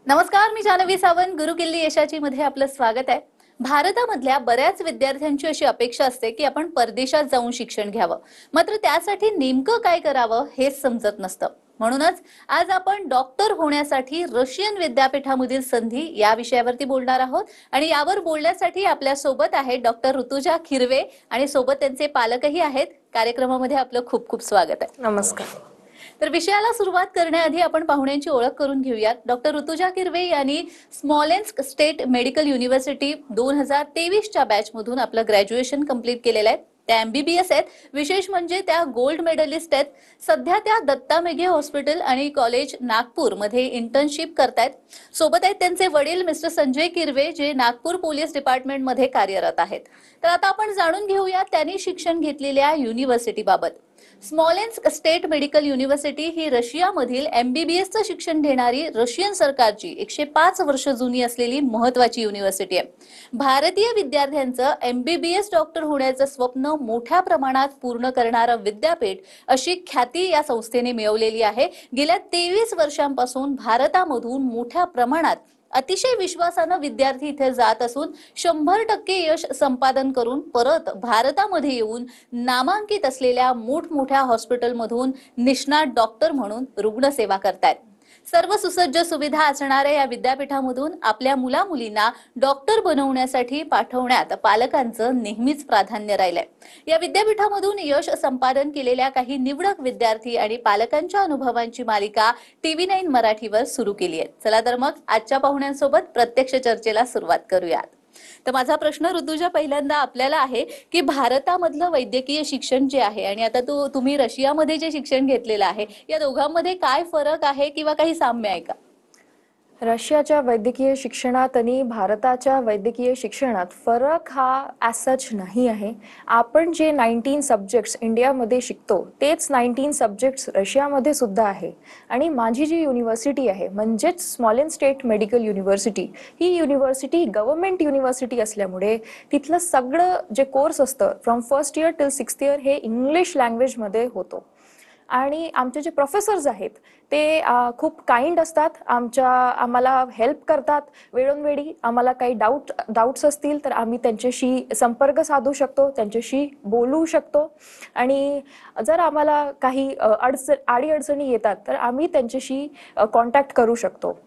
नमस्कार, मी जानवी सावंत. गुरुकिल्ली यशाची मध्ये आपलं स्वागत आहे. भारतामधल्या बऱ्याच विद्यार्थ्यांची अशी अपेक्षा असते की आपण परदेशात जाऊन शिक्षण घ्यावं, मात्र त्यासाठी नेमकं काय करावं हेच समजत नसतं. म्हणूनच आज आपण डॉक्टर होण्यासाठी रशियन विद्यापीठामधील संधी या विषयावरती बोलणार आहोत. आणि यावर बोलण्यासाठी आपल्या सोबत आहे डॉक्टर ऋतुजा खिरवे आणि सोबत त्यांचे पालकही आहेत. कार्यक्रमामध्ये आपलं खूप खूप स्वागत आहे. नमस्कार. तर विषयाला सुरुवात करण्याआधी आपण पाहुण्यांची ओळख करून घेऊयात. डॉक्टर ऋतुजा किरवे यांनी स्मॉलेन्स्क स्टेट मेडिकल युनिव्हर्सिटी 2023च्या बॅच मधून आपलं ग्रॅज्युएशन कंप्लीट केलेलं आहे. त्या MBBS आहेत. विशेष म्हणजे त्या गोल्ड मेडलिस्ट आहेत. सध्या त्या दत्ता मेघे हॉस्पिटल आणि कॉलेज नागपूर मध्ये इंटर्नशिप करतायत. सोबत आहेत त्यांचे वडील मिस्टर संजय किरवे, जे नागपूर पोलीस डिपार्टमेंट मध्ये कार्यरत आहेत. तर आता आपण जाणून घेऊया त्यांनी शिक्षण घेतलेल्या युनिव्हर्सिटी बाबत. स्मॉलेन्स्क स्टेट मेडिकल युनिव्हर्सिटी ही रशियामधील MBBSचं शिक्षण घेणारी रशियन सरकारची 105 वर्ष जुनी असलेली महत्वाची युनिव्हर्सिटी आहे. भारतीय विद्यार्थ्यांचं MBBS डॉक्टर होण्याचं स्वप्न मोठ्या प्रमाणात पूर्ण करणारं विद्यापीठ अशी ख्याती या संस्थेने मिळवलेली आहे. गेल्या 23 वर्षांपासून भारतामधून मोठ्या प्रमाणात अतिशय विश्वासानं विद्यार्थी इथे जात असून 100% यश संपादन करून परत भारतामध्ये येऊन नामांकित असलेल्या मोठमोठ्या हॉस्पिटलमधून निष्णात डॉक्टर म्हणून रुग्णसेवा करतायत. सर्व सुसज्ज सुविधा असणाऱ्या या विद्यापीठामधून आपल्या मुला-मुलींना डॉक्टर बनवण्यासाठी पाठवण्यात पालकांचं नेहमीच प्राधान्य राहिलंय. या विद्यापीठामधून यश संपादन केलेल्या काही निवडक विद्यार्थी आणि पालकांच्या अनुभवांची मालिका TV9 मराठीवर सुरू केली आहे. चला तर मग आजच्या पाहुण्यांसोबत प्रत्यक्ष चर्चेला सुरुवात करूयात. तर माझा प्रश्न ऋतुजा पहिल्यांदा आपल्याला आहे की भारतामधलं वैद्यकीय शिक्षण जे आहे आणि आता तुम्ही रशियामध्ये जे शिक्षण घेतलेलं आहे, या दोघांमध्ये काय फरक आहे किंवा काही साम्य आहे का? रशियाच्या वैद्यकीय शिक्षणात आणि भारताच्या वैद्यकीय शिक्षणात फरक हा ॲज सच नाही आहे. आपण जे 19 सब्जेक्ट्स इंडियामध्ये शिकतो तेच 19 सब्जेक्ट्स रशियामध्ये सुद्धा आहे. आणि माझी जी युनिव्हर्सिटी आहे म्हणजेच स्मॉलेन्स्क स्टेट मेडिकल युनिव्हर्सिटी, ही युनिव्हर्सिटी गव्हर्नमेंट युनिव्हर्सिटी असल्यामुळे तिथलं सगळं जे कोर्स असतं from first year till 6th year हे इंग्लिश लँग्वेजमध्ये होतो. आणि आमचे जे प्रोफेसर्स आहेत ते खूप काइंड असतात. आम्हाला हेल्प करतात. वेळोवेळी आम्हाला काही डाऊट्स असतील तर आम्ही त्यांच्याशी संपर्क साधू शकतो, त्यांच्याशी बोलू शकतो. आणि जर आम्हाला काही अडीअडचणी येतात तर आम्ही त्यांच्याशी कॉन्टॅक्ट करू शकतो.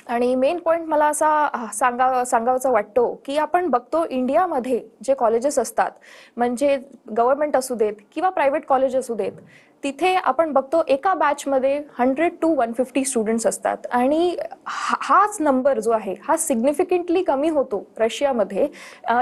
आणि मेन पॉईंट मला असा सांगावाचा वाटतो की आपण बघतो इंडियामध्ये जे कॉलेजेस असतात, म्हणजे गव्हर्नमेंट असू देत किंवा प्रायव्हेट कॉलेज असू देत, तिथे आपण बघतो एका बॅचमध्ये 100 to 150 स्टुडंट्स असतात. आणि हाच नंबर जो आहे हा सिग्निफिकंटली कमी होतो रशियामध्ये.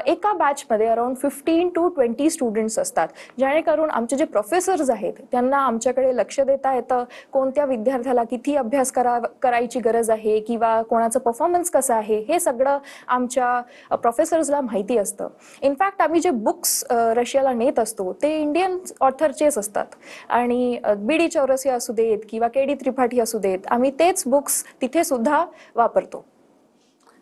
एका बॅचमध्ये अराउंड 15 to 20 स्टुडंट्स असतात, जेणेकरून आमचे जे प्रोफेसर्स आहेत त्यांना आमच्याकडे लक्ष देता येतं. कोणत्या विद्यार्थ्याला किती अभ्यास करायची गरज आहे किंवा कोणाचं परफॉर्मन्स कसं आहे हे सगळं आमच्या प्रोफेसर्सला माहिती असतं. इनफॅक्ट आम्ही जे बुक्स रशियाला नेत असतो ते इंडियन ऑथरचेच असतात. आणि BD चौरसिया असू देत किंवा KD त्रिपाठी असू देत, आम्ही तेच बुक्स तिथे सुद्धा वापरतो.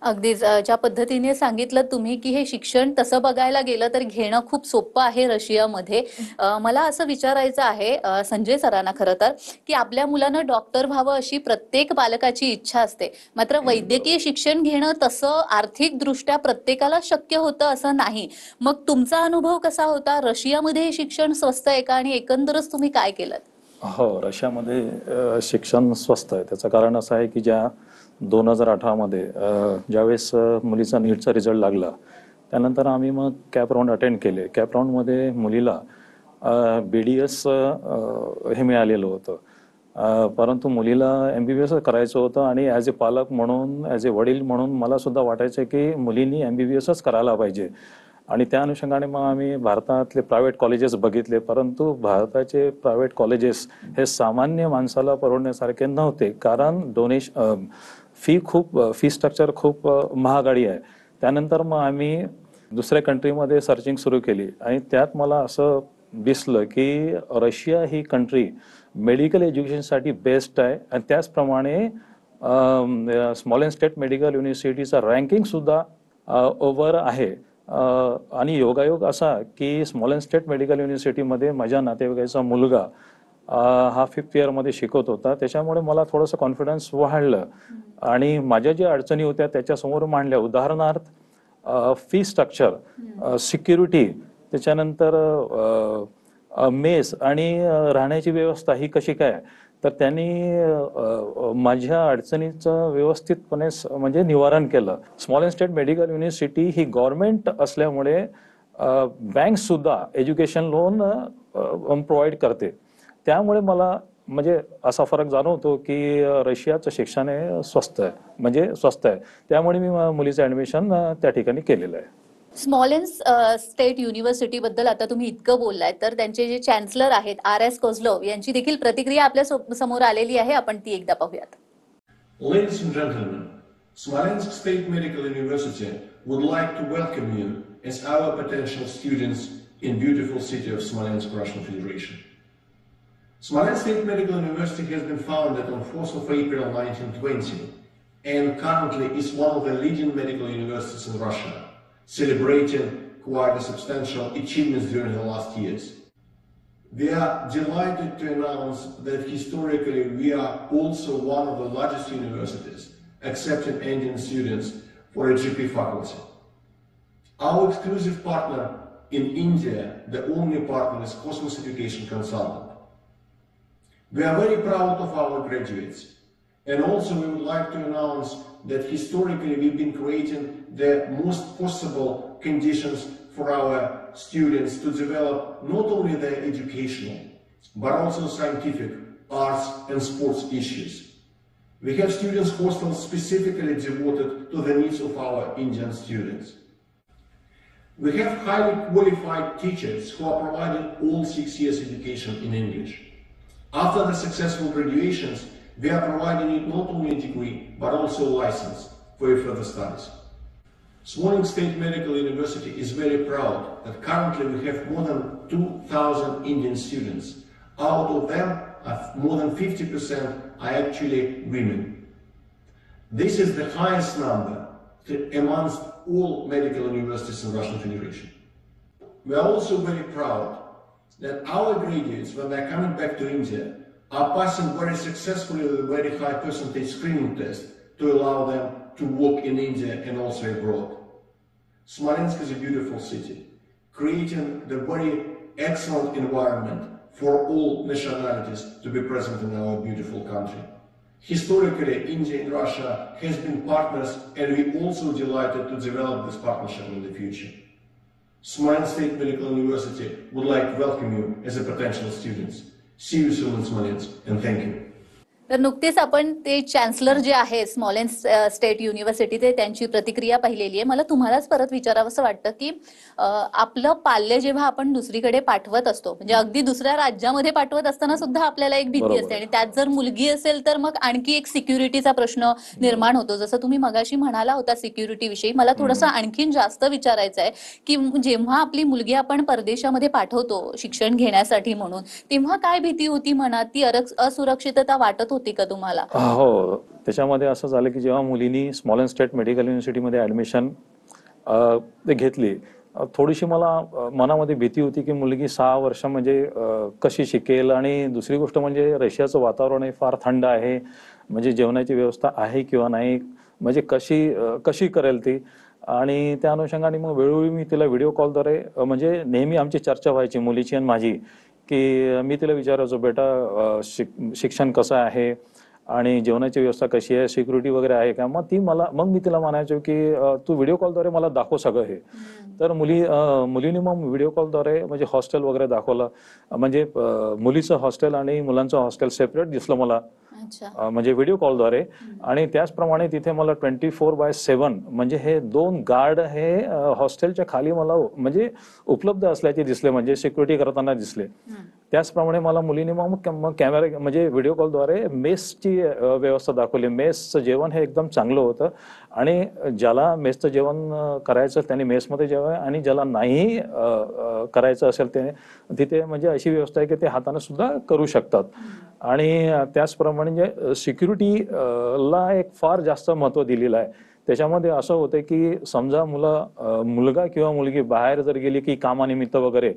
अगदीच ज्या पद्धतीने सांगितलं तुम्ही की हे शिक्षण तसं बघायला गेलं तर घेणं खूप सोपं आहे रशियामध्ये. मला असं विचारायचं आहे संजय सरांना, खरं तर की आपल्या मुलानं डॉक्टर व्हावं अशी प्रत्येक पालकाची इच्छा असते, मात्र वैद्यकीय शिक्षण घेणं तसं आर्थिकदृष्ट्या प्रत्येकाला शक्य होतं असं नाही. मग तुमचा अनुभव कसा होता? रशियामध्ये हे शिक्षण स्वस्त आहे का आणि एकंदरच तुम्ही काय केलं? हो, रशियामध्ये शिक्षण स्वस्त आहे. त्याचं कारण असं आहे की 2018 मध्ये ज्यावेळेस मुलीचा नीटचा रिझल्ट लागला त्यानंतर आम्ही मग कॅप राऊंड अटेंड केले. कॅप राऊंडमध्ये मुलीला BDS हे मिळालेलं होतं, परंतु मुलीला MBBS करायचं होतं. आणि ॲज ए पालक म्हणून, ॲज ए वडील म्हणून मला सुद्धा वाटायचं की मुलींनी MBBSच करायला पाहिजे. आणि त्या अनुषंगाने मग आम्ही भारतातले प्रायव्हेट कॉलेजेस बघितले, परंतु भारताचे प्रायव्हेट कॉलेजेस हे सामान्य माणसाला परवडण्यासारखे नव्हते. कारण फी स्ट्रक्चर खूप महागडी आहे. त्यानंतर मग आम्ही दुसऱ्या कंट्रीमध्ये सर्चिंग सुरू केली आणि त्यात मला असं दिसलं की रशिया ही कंट्री मेडिकल एज्युकेशनसाठी बेस्ट आहे. आणि त्याचप्रमाणे स्मॉलेन्स्क स्टेट मेडिकल युनिव्हर्सिटीचा रँकिंगसुद्धा ओव्हर आहे. आणि योगायोग असा की स्मॉलेन्स्क स्टेट मेडिकल युनिव्हर्सिटीमध्ये माझ्या नातेवाईकाचा मुलगा हा 5th इयरमध्ये शिकवत होता. त्याच्यामुळे मला थोडंसं कॉन्फिडन्स वाढलं आणि माझ्या ज्या अडचणी होत्या त्याच्यासमोर मांडल्या. उदाहरणार्थ फी स्ट्रक्चर, सिक्युरिटी, त्याच्यानंतर मेस आणि राहण्याची व्यवस्था ही कशी काय, तर त्यांनी माझ्या अडचणीचं व्यवस्थितपणे म्हणजे निवारण केलं. Small and state medical university he government असल्यामुळे बँक सुद्धा एज्युकेशन लोन प्रोव्हाइड करते. त्यामुळे मला म्हणजे असा फरक जाणवतो की रशियाचं शिक्षण हे स्वस्त आहे. त्यामुळे मी मुलीचं ऍडमिशन त्या ठिकाणी केलेलं आहे. स्मॉलेन्स स्टेट युनिव्हर्सिटी बद्दल आता तुम्ही इतकं बोललाय, तर त्यांचे जे चॅन्सलर आहेत RS कोझलोव यांची देखील प्रतिक्रिया आपल्या समोर आलेली आहे. आपण ती एकदा पाहूयात. Ladies and gentlemen, Smolensk State Medical University would like to welcome you as our potential students in beautiful city of Smolensk, Russian Federation. Smolensk State Medical University has been founded on 4th of April 1920 and currently is one of the leading medical universities in Russia, celebrating quite a substantial achievements during the last years. We are delighted to announce that historically we are also one of the largest universities accepting Indian students for a GP faculty. Our exclusive partner in India, the only partner, is Cosmos Education Consultant. We are very proud of our graduates, and also we would like to announce that historically we've been creating the most possible conditions for our students to develop not only their educational but also scientific, arts and sports issues. We have students hostels specifically devoted to the needs of our Indian students. We have highly qualified teachers who are providing all 6 years education in English. After the successful graduations, we are providing you not only a degree but also a license for your further studies. Smolensk State Medical University is very proud that currently we have more than 2,000 Indian students. Out of them, more than 50% are actually women. This is the highest number amongst all medical universities in Russian Federation. We are also very proud that our graduates, when they are coming back to India, are passing very successfully with a very high percentage screening test to allow them to work in India and also abroad. Smolensk is a beautiful city, creating the very excellent environment for all nationalities to be present in our beautiful country. Historically, India and Russia has been partners, and we also delighted to develop this partnership in the future. Smolensk State Medical University would like to welcome you as a potential students. See you soon in Smolensk, and thank you. तर नुकतेच आपण ते chancellor जे आहे स्मॉलेन्स state university ते त्यांची प्रतिक्रिया पाहिलेली आहे. मला तुम्हालाच परत विचारावंसं वाटतं की आपलं पाल्य जेव्हा आपण दुसरीकडे पाठवत असतो, म्हणजे अगदी दुसऱ्या राज्यामध्ये पाठवत असताना सुद्धा आपल्याला एक भीती असते, आणि त्यात जर मुलगी असेल तर मग आणखी एक सिक्युरिटीचा प्रश्न निर्माण होतो. जसं तुम्ही मगाशी म्हणाला होता सिक्युरिटी विषयी, मला थोडंसं आणखीन जास्त विचारायचं आहे की जेव्हा आपली मुलगी आपण परदेशामध्ये पाठवतो शिक्षण घेण्यासाठी म्हणून, तेव्हा काय भीती होती मनात? ती असुरक्षितता वाटत होती का तुम्हाला? हो, त्याच्यामध्ये असं झालं की जेव्हा मुलींनी स्मॉलेन्स्क स्टेट मेडिकल युनिव्हर्सिटीमध्ये ऍडमिशन घेतली, थोडीशी मला मनामध्ये भीती होती की मुलगी 6 वर्ष म्हणजे कशी शिकेल, आणि दुसरी गोष्ट म्हणजे रशियाचं वातावरण हे फार थंड आहे, म्हणजे जेवणाची व्यवस्था आहे किंवा नाही, म्हणजे कशी करेल ती. आणि त्या अनुषंगाने मग वेळोवेळी मी तिला व्हिडिओ कॉलद्वारे म्हणजे नेहमी आमची चर्चा व्हायची मुलीची आणि माझी, की मी तिला विचारायचो बेटा शिक्षण कसं आहे आणि जेवणाची व्यवस्था कशी आहे, सिक्युरिटी वगैरे आहे का. मग मी तिला म्हणायचो की तू व्हिडिओ कॉलद्वारे मला दाखव सगळं हे. तर मुलीने मग व्हिडिओ कॉलद्वारे म्हणजे हॉस्टेल वगैरे दाखवलं, म्हणजे मुलीचं हॉस्टेल आणि मुलांचं हॉस्टेल सेपरेट दिसलं मला म्हणजे व्हिडिओ कॉलद्वारे. आणि त्याचप्रमाणे तिथे मला 24/7 म्हणजे हे 2 गार्ड हे हॉस्टेलच्या खाली मला म्हणजे उपलब्ध असल्याचे दिसले, म्हणजे सिक्युरिटी करताना दिसले. त्याचप्रमाणे मला मुलीने मग कॅमेरा म्हणजे व्हिडिओ कॉलद्वारे मेसची व्यवस्था दाखवली. मेसचं जेवण हे एकदम चांगलं होतं, आणि ज्याला मेसचं जेवण करायचं त्याने मेसमध्ये जेवावं, आणि ज्याला नाही करायचं असेल ते तिथे म्हणजे अशी व्यवस्था आहे की ते हाताने सुद्धा करू शकतात. आणि त्याचप्रमाणे सिक्युरिटीला एक फार जास्त महत्त्व दिलेलं आहे. त्याच्यामध्ये असं होतं की समजा मुलगा किंवा मुलगी बाहेर जर गेली की कामानिमित्त वगैरे,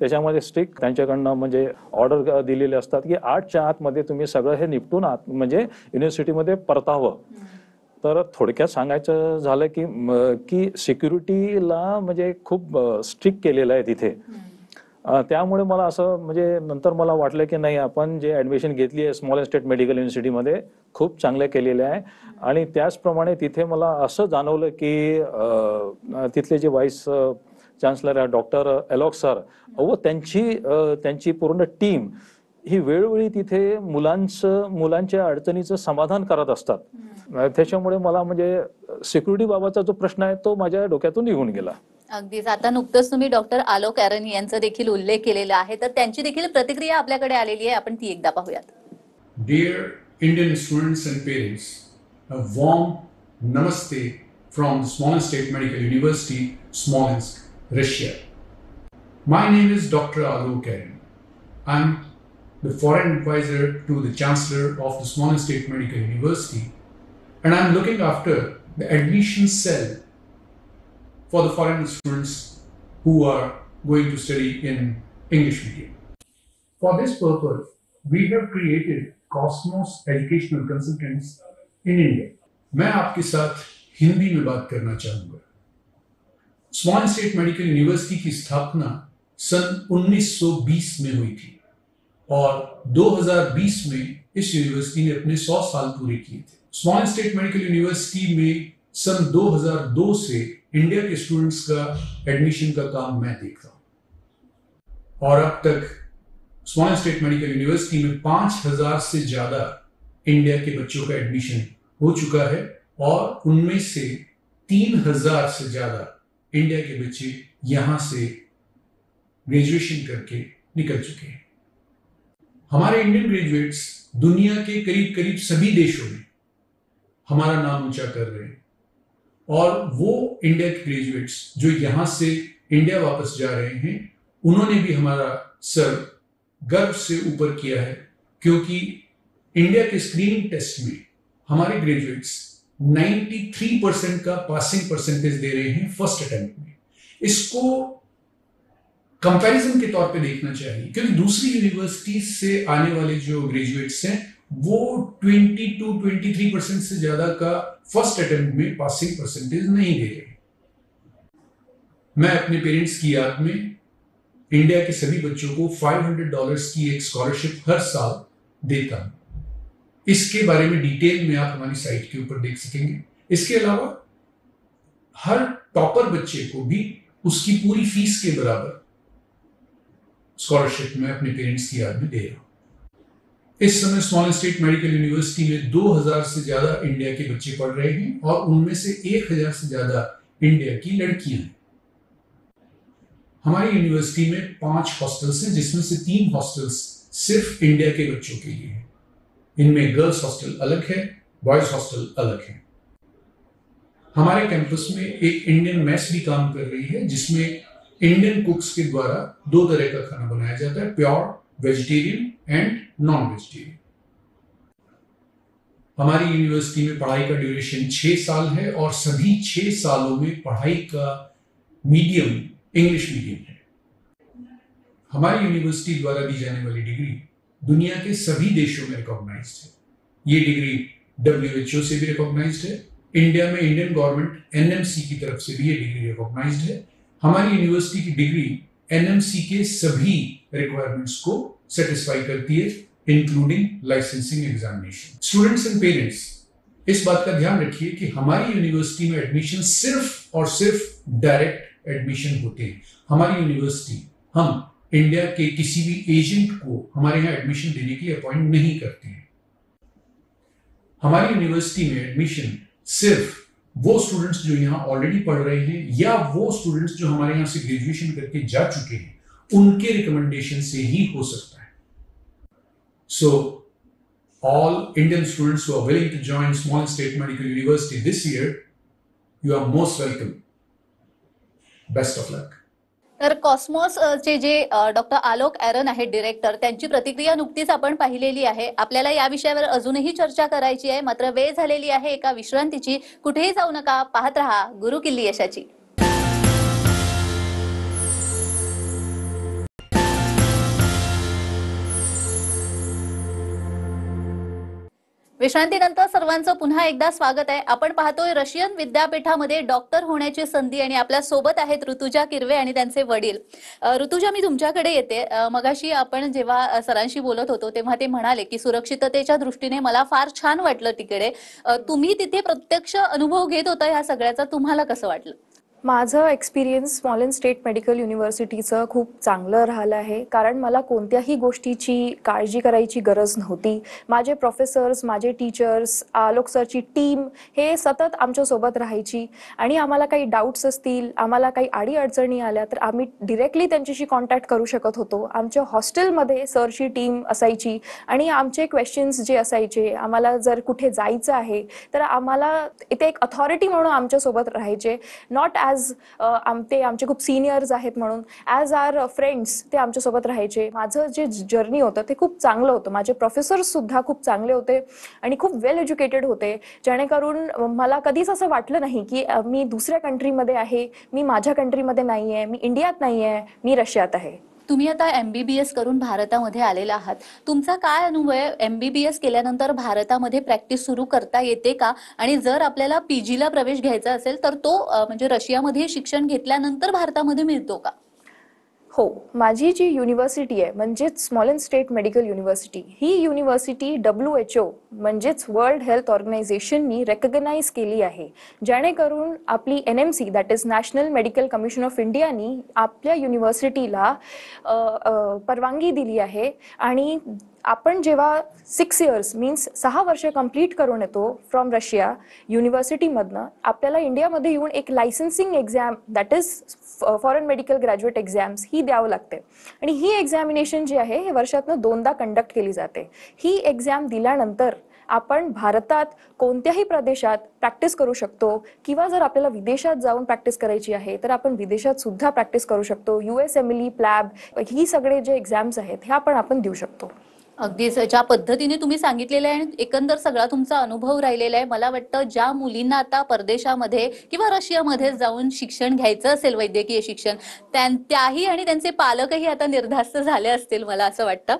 त्याच्यामध्ये स्ट्रिक्ट त्यांच्याकडनं म्हणजे ऑर्डर दिलेले असतात की 8च्या आतमध्ये तुम्ही सगळं हे निपटून म्हणजे युनिव्हर्सिटीमध्ये परतावं. तर थोडक्यात सांगायचं झालं की सिक्युरिटीला म्हणजे खूप स्ट्रिक्ट केलेलं आहे तिथे. त्यामुळे मला असं म्हणजे नंतर मला वाटलं की नाही, आपण जे ऍडमिशन घेतली आहे स्मॉल स्टेट मेडिकल युनिव्हर्सिटीमध्ये खूप चांगलं केलेलं आहे. आणि त्याचप्रमाणे तिथे मला असं जाणवलं की तिथले जे व्हाईस चान्सलर आहे डॉक्टर एलॉक सर व त्यांची पूर्ण टीम ही वेळोवेळी तिथे मुलांच्या अडचणीचं समाधान करत असतात. त्याच्यामुळे मला म्हणजे सिक्युरिटी बाबतचा जो प्रश्न आहे तो माझ्या डोक्यातून निघून गेला. अगदीच. आता नुकतंच तुम्ही डॉक्टर आलोक ॲरन यांचा देखील उल्लेख केलेला आहे, तर त्यांची देखील प्रतिक्रिया आपल्याकडे आलेली आहे, आपण ती एकदा पाहूयात. Dear Indian students and parents, a warm namaste from Smolensk State Medical University, Smolensk, Russia. My name is Dr. Alok Aaron. I'm the foreign advisor to the Chancellor of the Smolensk State Medical University, and I'm looking after the admission cell for the foreign students who are going to study in English medium. For this purpose, we have created Cosmos Educational Consultants in India. मैं आपके साथ हिंदी में बात करना चाहूंगा. स्मॉलेंस्क state medical university की स्थापना सन 1920 में हुई थी और 2020 में इस यूनिवर्सिटी ने अपने 100 साल पूरे किए थे. स्मॉलेंस्क स्टेट मेडिकल यूनिवर्सिटी में सन 2002 से इंडिया के स्टूडेंट्स का एडमिशन का काम मैं देख रहा हूं और अब तक स्मॉलेंस्क स्टेट मेडिकल यूनिवर्सिटी में 5000 से ज्यादा इंडिया के बच्चों का एडमिशन हो चुका है और उनमें से 3000 से ज्यादा इंडिया के बच्चे यहां से ग्रेजुएशन करके निकल चुके हैं. हमारे इंडियन ग्रेजुएट्स दुनिया के करीब करीब सभी देशों में हमारा नाम ऊंचा कर रहे हैं और वो इंडिया के ग्रेजुएट्स जो यहां से इंडिया वापस जा रहे हैं उन्होंने भी हमारा सर गर्व से ऊपर किया है, क्योंकि इंडिया के स्क्रीनिंग टेस्ट में हमारे ग्रेजुएट्स 93% का पासिंग परसेंटेज दे रहे हैं फर्स्ट अटेम्प्ट में. इसको कंपैरिजन के तौर पे देखना चाहिए, क्योंकि दूसरी यूनिवर्सिटी से आने वाले जो ग्रेजुएट्स हैं वो 22-23% से ज्यादा का फर्स्ट अटेम्प्ट में पासिंग परसेंटेज नहीं दे रहे. मैं अपने पेरेंट्स की याद में इंडिया के सभी बच्चों को $500 की एक स्कॉलरशिप हर साल देता हूं. इसके बारे में डिटेल में आप हमारी साइट के ऊपर देख सकेंगे. इसके अलावा हर टॉपर बच्चे को भी उसकी पूरी फीस के बराबर स्कॉलरशिप मैं अपने पेरेंट्स की याद में दे रहा हूं. इस समय स्मॉलेंस्क स्टेट मेडिकल यूनिवर्सिटी में 2000 से ज्यादा इंडिया के बच्चे पढ़ रहे हैं और उनमें से 1000 से ज्यादा इंडिया की लड़कियां हैं. हमारी यूनिवर्सिटी में 5 हॉस्टल्स हैं, जिसमें से 3 हॉस्टल्स सिर्फ इंडिया के बच्चों के लिए हैं. इनमें गर्ल्स हॉस्टल अलग है, बॉयज हॉस्टल अलग है. हमारे कैंपस में एक इंडियन मेस भी काम कर रही है, जिसमें इंडियन कुक्स के द्वारा 2 तरह का खाना बनाया जाता है, pure vegetarian end non vegetarian. हमारी यूनिवर्सिटी में पढ़ाई का ड्यूरेशन 6 साल है और सभी 6 सालों में पढ़ाई का मीडियम इंग्लिश मीडियम है. हमारी यूनिवर्सिटी द्वारा दी जाने वाली डिग्री दुनिया के सभी देशों में रिकॉग्नाइज्ड है. ये डिग्री WHO से भी रिकॉग्नाइज्ड है. इंडिया में इंडियन गवर्नमेंट NMC की तरफ से भी ये डिग्री रिकॉग्नाइज्ड है. हमारी यूनिवर्सिटी की डिग्री NMC के सभी रिक्वायरमेंट्स को सेटिस्फाई करती है, including licensing examination. Students and parents, इस बात का ध्यान रखिए कि हमारी यूनिवर्सिटी में एडमिशन सिर्फ और सिर्फ डायरेक्ट एडमिशन होते हैं. हमारी यूनिवर्सिटी हम इंडिया के किसी भी एजेंट को हमारे यहाँ एडमिशन देने के लिए अपॉइंट नहीं करते हैं. हमारी यूनिवर्सिटी में एडमिशन सिर्फ वो स्टूडेंट्स जो यहाँ ऑलरेडी पढ़ रहे हैं या वो स्टूडेंट्स जो हमारे यहाँ से ग्रेजुएशन करके जा चुके हैं उनके रिकमेंडेशन से ही हो सकता है. So all Indian students who are willing to join Smolensk State Medical University this year, you are most welcome. Best of luck. तर कॉस्मॉस चे जे डॉक्टर आलोक ॲरन आहेत डिरेक्टर, त्यांची प्रतिक्रिया नुकतीच आपण पाहिलेली आहे. आपल्याला या विषयावर अजूनही चर्चा करायची आहे, मात्र वेळ झालेली आहे एका विश्रांतीची. कुठेही जाऊ नका, पाहत रहा गुरु किल्ली यशाची. विश्रांतीनंतर सर्वांचं पुन्हा एकदा स्वागत आहे. आपण पाहतोय रशियन विद्यापीठामध्ये डॉक्टर होण्याची संधी आणि आपल्या सोबत आहेत ऋतुजा किरवे आणि त्यांचे वडील. ऋतुजा, मी तुमच्याकडे येते. मगाशी आपण जेव्हा सरांशी बोलत होतो तेव्हा ते म्हणाले की सुरक्षिततेच्या दृष्टीने मला फार छान वाटलं तिकडे. तुम्ही तिथे प्रत्यक्ष अनुभव घेत होता ह्या सगळ्याचा, तुम्हाला कसं वाटलं? माझं एक्सपिरियन्स स्मॉलेंस स्टेट मेडिकल युनिव्हर्सिटीचं खूप चांगलं राहिलं आहे, कारण मला कोणत्याही गोष्टीची काळजी करायची गरज नव्हती. माझे प्रोफेसर्स, माझे टीचर्स, आलोक सरची टीम हे सतत आमच्यासोबत राहायची आणि आम्हाला काही डाऊट्स असतील, आम्हाला काही अडीअडचणी आल्या तर आम्ही डिरेक्टली त्यांच्याशी कॉन्टॅक्ट करू शकत होतो. आमच्या हॉस्टेलमध्ये सरची टीम असायची आणि आमचे क्वेश्चन्स जे असायचे, आम्हाला जर कुठे जायचं आहे तर आम्हाला इथे एक अथॉरिटी म्हणून आमच्यासोबत राहायचे. नॉट ॲज ते आमचे खूप सिनियर्स आहेत म्हणून, ॲज आर फ्रेंड्स ते आमच्यासोबत राहायचे. माझं जे जर्नी होतं ते खूप चांगलं होतं. माझे प्रोफेसर्ससुद्धा खूप चांगले होते आणि खूप वेल एज्युकेटेड होते, जेणेकरून मला कधीच असं वाटलं नाही की मी दुसऱ्या कंट्रीमध्ये आहे, मी माझ्या कंट्रीमध्ये नाही आहे, मी इंडियात नाही आहे, मी रशियात आहे. तुम्ही आता MBBS करून भारतामध्ये आलेला आहात. तुमचा काय अनुभव आहे? MBBS केल्यानंतर भारतामध्ये प्रॅक्टिस सुरू करता येते का? आणि जर आपल्याला PG ला प्रवेश घ्यायचा असेल तर तो म्हणजे रशियामध्ये शिक्षण घेतल्यानंतर भारतामध्ये मिळतो का? हो, माझी जी युनिव्हर्सिटी आहे म्हणजेच स्मॉलेंस स्टेट मेडिकल युनिव्हर्सिटी, ही युनिव्हर्सिटी WHO म्हणजेच वर्ल्ड हेल्थ ऑर्गनायझेशननी रेकग्नाइज केली आहे, जेणेकरून आपली NMC that is national medical commission of इंडियानी आपल्या युनिव्हर्सिटीला परवानगी दिली आहे. आणि आपण जेव्हा 6 इयर्स मीन्स 6 वर्ष कंप्लीट करून येतो फ्रॉम रशिया युनिव्हर्सिटीमधनं, आपल्याला इंडियामध्ये येऊन एक licensing exam that is foreign medical graduate exams ही द्यावं लागते. आणि ही एक्झामिनेशन जी आहे हे वर्षातनं 2दा कंडक्ट केली जाते. ही एक्झाम दिल्यानंतर आपण भारतात कोणत्याही प्रदेशात प्रॅक्टिस करू शकतो, किंवा जर आपल्याला विदेशात जाऊन प्रॅक्टिस करायची आहे तर आपण विदेशात सुद्धा प्रॅक्टिस करू शकतो. USMLE, प्लॅब ही सगळे जे एक्झाम्स आहेत हे आपण देऊ शकतो. अगदीच ज्या पद्धतीने तुम्ही सांगितलेलं आहे आणि एकंदर सगळा तुमचा अनुभव राहिलेला आहे, मला वाटतं ज्या मुलींना आता परदेशामध्ये किंवा रशियामध्ये जाऊन शिक्षण घ्यायचं असेल, वैद्यकीय शिक्षण, त्याही आणि त्यांचे पालकही आता निर्धास्त झाले असतील मला असं वाटतं.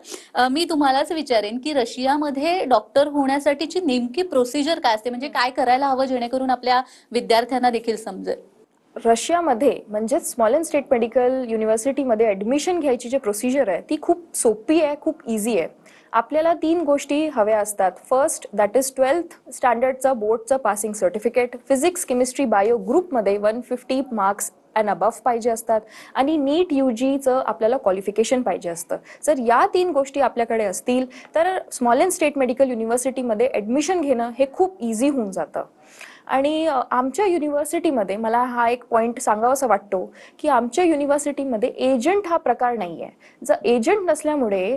मी तुम्हालाच विचारेन की रशियामध्ये डॉक्टर होण्यासाठीची नेमकी प्रोसिजर काय असते, म्हणजे काय करायला हवं जेणेकरून आपल्या विद्यार्थ्यांना देखील समजेल? रशियामध्ये म्हणजेच स्मॉलेंस स्टेट मेडिकल युनिव्हर्सिटीमध्ये ॲडमिशन घ्यायची जी प्रोसिजर आहे ती खूप सोपी आहे, खूप इझी आहे. आपल्याला 3 गोष्टी हव्या असतात. फर्स्ट दॅट इज 12th स्टँडर्डचं बोर्डचं passing certificate, physics, chemistry, bio ग्रुपमध्ये 150 मार्क्स अँड अबव्ह पाहिजे असतात, आणि नीट UGचं आपल्याला क्वालिफिकेशन पाहिजे असतं. जर या 3 गोष्टी आपल्याकडे असतील तर स्मॉलेंस स्टेट मेडिकल युनिव्हर्सिटीमध्ये ॲडमिशन घेणं हे खूप इझी होऊन जातं. आणि आमच्या युनिव्हर्सिटीमध्ये मला हा एक पॉईंट सांगावासा वाटतो की आमच्या युनिव्हर्सिटीमध्ये एजंट हा प्रकार नाही आहे. जर एजंट नसल्यामुळे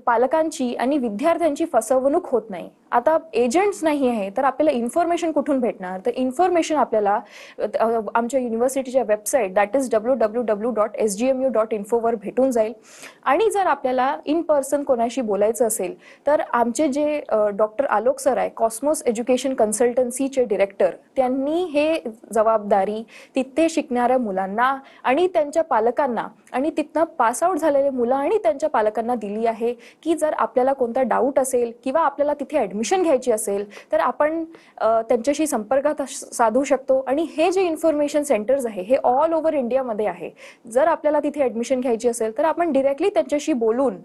पालकांची आणि विद्यार्थ्यांची फसवणूक होत नाही. आता एजंट्स नाही आहे तर आपल्याला इन्फॉर्मेशन कुठून भेटणार? तर इन्फॉर्मेशन आपल्याला आमच्या युनिव्हर्सिटीच्या वेबसाईट दॅट इज www.sgmu.info वर भेटून जाईल. आणि जर आपल्याला इन पर्सन कोणाशी बोलायचं असेल तर आमचे जे डॉक्टर आलोक सर आहे, कॉस्मॉस एज्युकेशन कन्सल्टन्सीचे डिरेक्टर, त्यांनी हे जबाबदारी तिथे शिकणाऱ्या मुलांना आणि त्यांच्या पालकांना आणि तिथनं पासआउट झालेले मुलं आणि त्यांच्या पालकांना दिली आहे की जर आपल्याला कोणता डाऊट असेल किंवा आपल्याला तिथे ॲडमिशन घ्यायची असेल तर आपण त्यांच्याशी संपर्कात साधू शकतो. आणि हे जे इन्फॉर्मेशन सेंटर्स आहे हे ऑल ओव्हर इंडियामध्ये आहे. जर आपल्याला तिथे ॲडमिशन घ्यायची असेल तर आपण डिरेक्टली त्यांच्याशी बोलून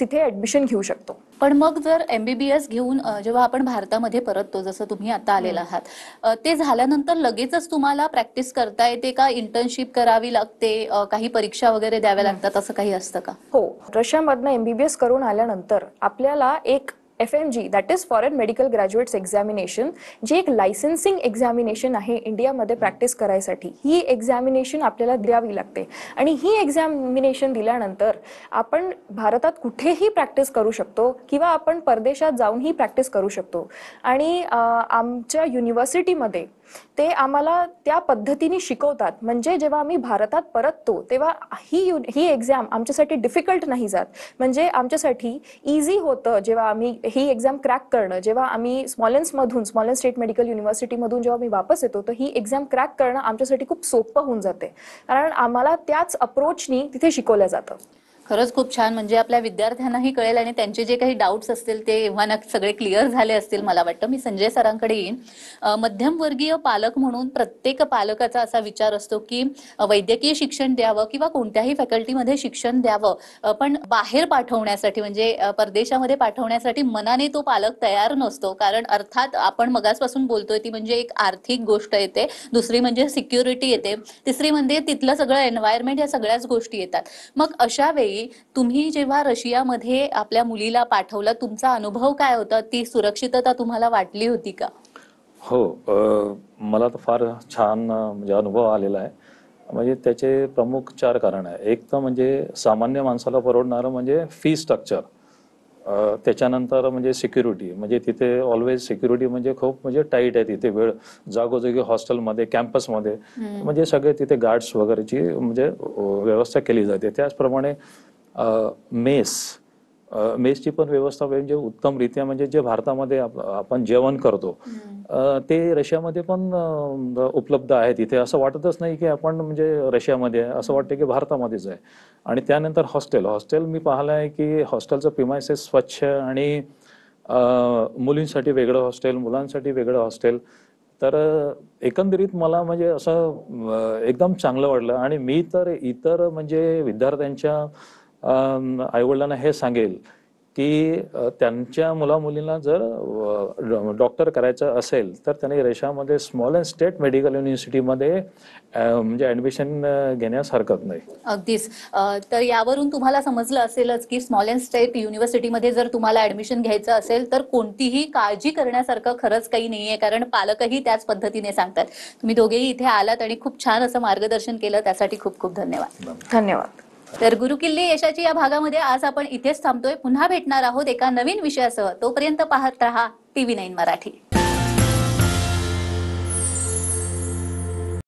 तिथे ॲडमिशन घेऊ शकतो. पण मग जर MBBS घेऊन जेव्हा आपण भारतामध्ये परततो, जसं तुम्ही आता आलेला आहात, ते झाल्यानंतर लगेचच तुम्हाला प्रॅक्टिस करता येते का? इंटर्नशिप करावी लागते, काही परीक्षा वगैरे द्याव्या लागतात, असं काही असतं का? हो, रशियामधनं MBBS करून आल्यानंतर आपल्याला एक FMG that is foreign medical graduates examination, जी एक लायसन्सिंग एक्झामिनेशन आहे इंडियामध्ये प्रॅक्टिस करायसाठी, ही एक्झामिनेशन आपल्याला द्यावी लागते. आणि ही एक्झामिनेशन दिल्यानंतर आपण भारतात कुठेही प्रॅक्टिस करू शकतो किंवा आपण परदेशात जाऊनही प्रॅक्टिस करू शकतो. आणि आमच्या युनिव्हर्सिटीमध्ये ते आम्हाला त्या पद्धतीने शिकवतात. म्हणजे जेव्हा आम्ही भारतात परततो तेव्हा ही एक्झाम आमच्यासाठी डिफिकल्ट नाही जात. म्हणजे आमच्यासाठी इझी होतं जेव्हा आम्ही ही एक्झाम क्रॅक करणं. जेव्हा आम्ही स्मॉलेन्स स्टेट मेडिकल युनिव्हर्सिटीमधून जेव्हा मी वापस येतो तर ही एक्झाम क्रॅक करणं आमच्यासाठी खूप सोपं होऊन जाते, कारण आम्हाला त्याच अप्रोचनी तिथे शिकवलं जातं. खरंच खूप छान. म्हणजे आपल्या विद्यार्थ्यांनाही कळेल आणि त्यांचे जे काही डाऊट्स असतील ते एव्हा सगळे क्लिअर झाले असतील मला वाटतं. मी संजय सरांकडे येईन. मध्यमवर्गीय पालक म्हणून प्रत्येक पालकाचा असा विचार असतो की वैद्यकीय शिक्षण द्यावं किंवा कोणत्याही फॅकल्टीमध्ये शिक्षण द्यावं, पण बाहेर पाठवण्यासाठी म्हणजे परदेशामध्ये पाठवण्यासाठी मनाने तो पालक तयार नसतो. कारण अर्थात आपण मगासपासून बोलतोय ती म्हणजे एक आर्थिक गोष्ट येते, दुसरी म्हणजे सिक्युरिटी येते, तिसरी म्हणजे तिथलं सगळं एन्व्हायरमेंट, या सगळ्याच गोष्टी येतात. मग अशा वेळी तुम्ही जेव्हा रशियामध्ये आपल्या मुलीला पाठवलं, तुमचा अनुभव काय होता? ती सुरक्षितता तुम्हाला वाटली होती का? हो, मला तर फार छान म्हणजे अनुभव आलेला आहे. म्हणजे त्याचे प्रमुख 4 कारण आहे. एक तर म्हणजे सामान्य माणसाला परवडणारं म्हणजे फी स्ट्रक्चर, त्याच्यानंतर म्हणजे सिक्युरिटी, म्हणजे तिथे ऑलवेज सिक्युरिटी म्हणजे खूप म्हणजे टाईट आहे तिथे. वेळ जागोजागी हॉस्टेलमध्ये, कॅम्पसमध्ये म्हणजे सगळे तिथे गार्ड्स वगैरेची म्हणजे व्यवस्था केली जाते. त्याचप्रमाणे मेसची पण व्यवस्था म्हणजे उत्तमरित्या, म्हणजे जे भारतामध्ये आपण जेवण करतो ते रशियामध्ये पण उपलब्ध आहे. तिथे असं वाटतच नाही की आपण म्हणजे रशियामध्ये आहे, असं वाटतं की भारतामध्येच आहे. आणि त्यानंतर हॉस्टेल मी पाहिलं आहे की हॉस्टेलचं प्रिमायसेस स्वच्छ आणि मुलींसाठी वेगळं हॉस्टेल, मुलांसाठी वेगळं हॉस्टेल. तर एकंदरीत मला म्हणजे असं एकदम चांगलं वाटलं. आणि मी तर इतर म्हणजे विद्यार्थ्यांच्या आईवडिलांना हे सांगेल की त्यांच्या मुलींना जर डॉक्टर करायचं असेल तर त्यांनी रशियामध्ये स्मॉलेन्स्क स्टेट मेडिकल युनिव्हर्सिटीमध्ये म्हणजे ऍडमिशन घेण्यास हरकत नाही. अगदीच. तर यावरून तुम्हाला समजलं असेलच की स्मॉलेन्स्क स्टेट युनिव्हर्सिटीमध्ये जर तुम्हाला ऍडमिशन घ्यायचं असेल तर कोणतीही काळजी करण्यासारखं खरंच काही नाहीये, कारण पालकही त्याच पद्धतीने सांगतात. तुम्ही दोघेही इथे आलात आणि खूप छान असं मार्गदर्शन केलं, त्यासाठी खूप खूप धन्यवाद. धन्यवाद. तर गुरुकिल्ली यशाची या भागामध्ये आज आपण इथेच थांबतोय. पुन्हा भेटणार आहोत एका नवीन विषयासह. तोपर्यंत पाहत रहा TV9 मराठी.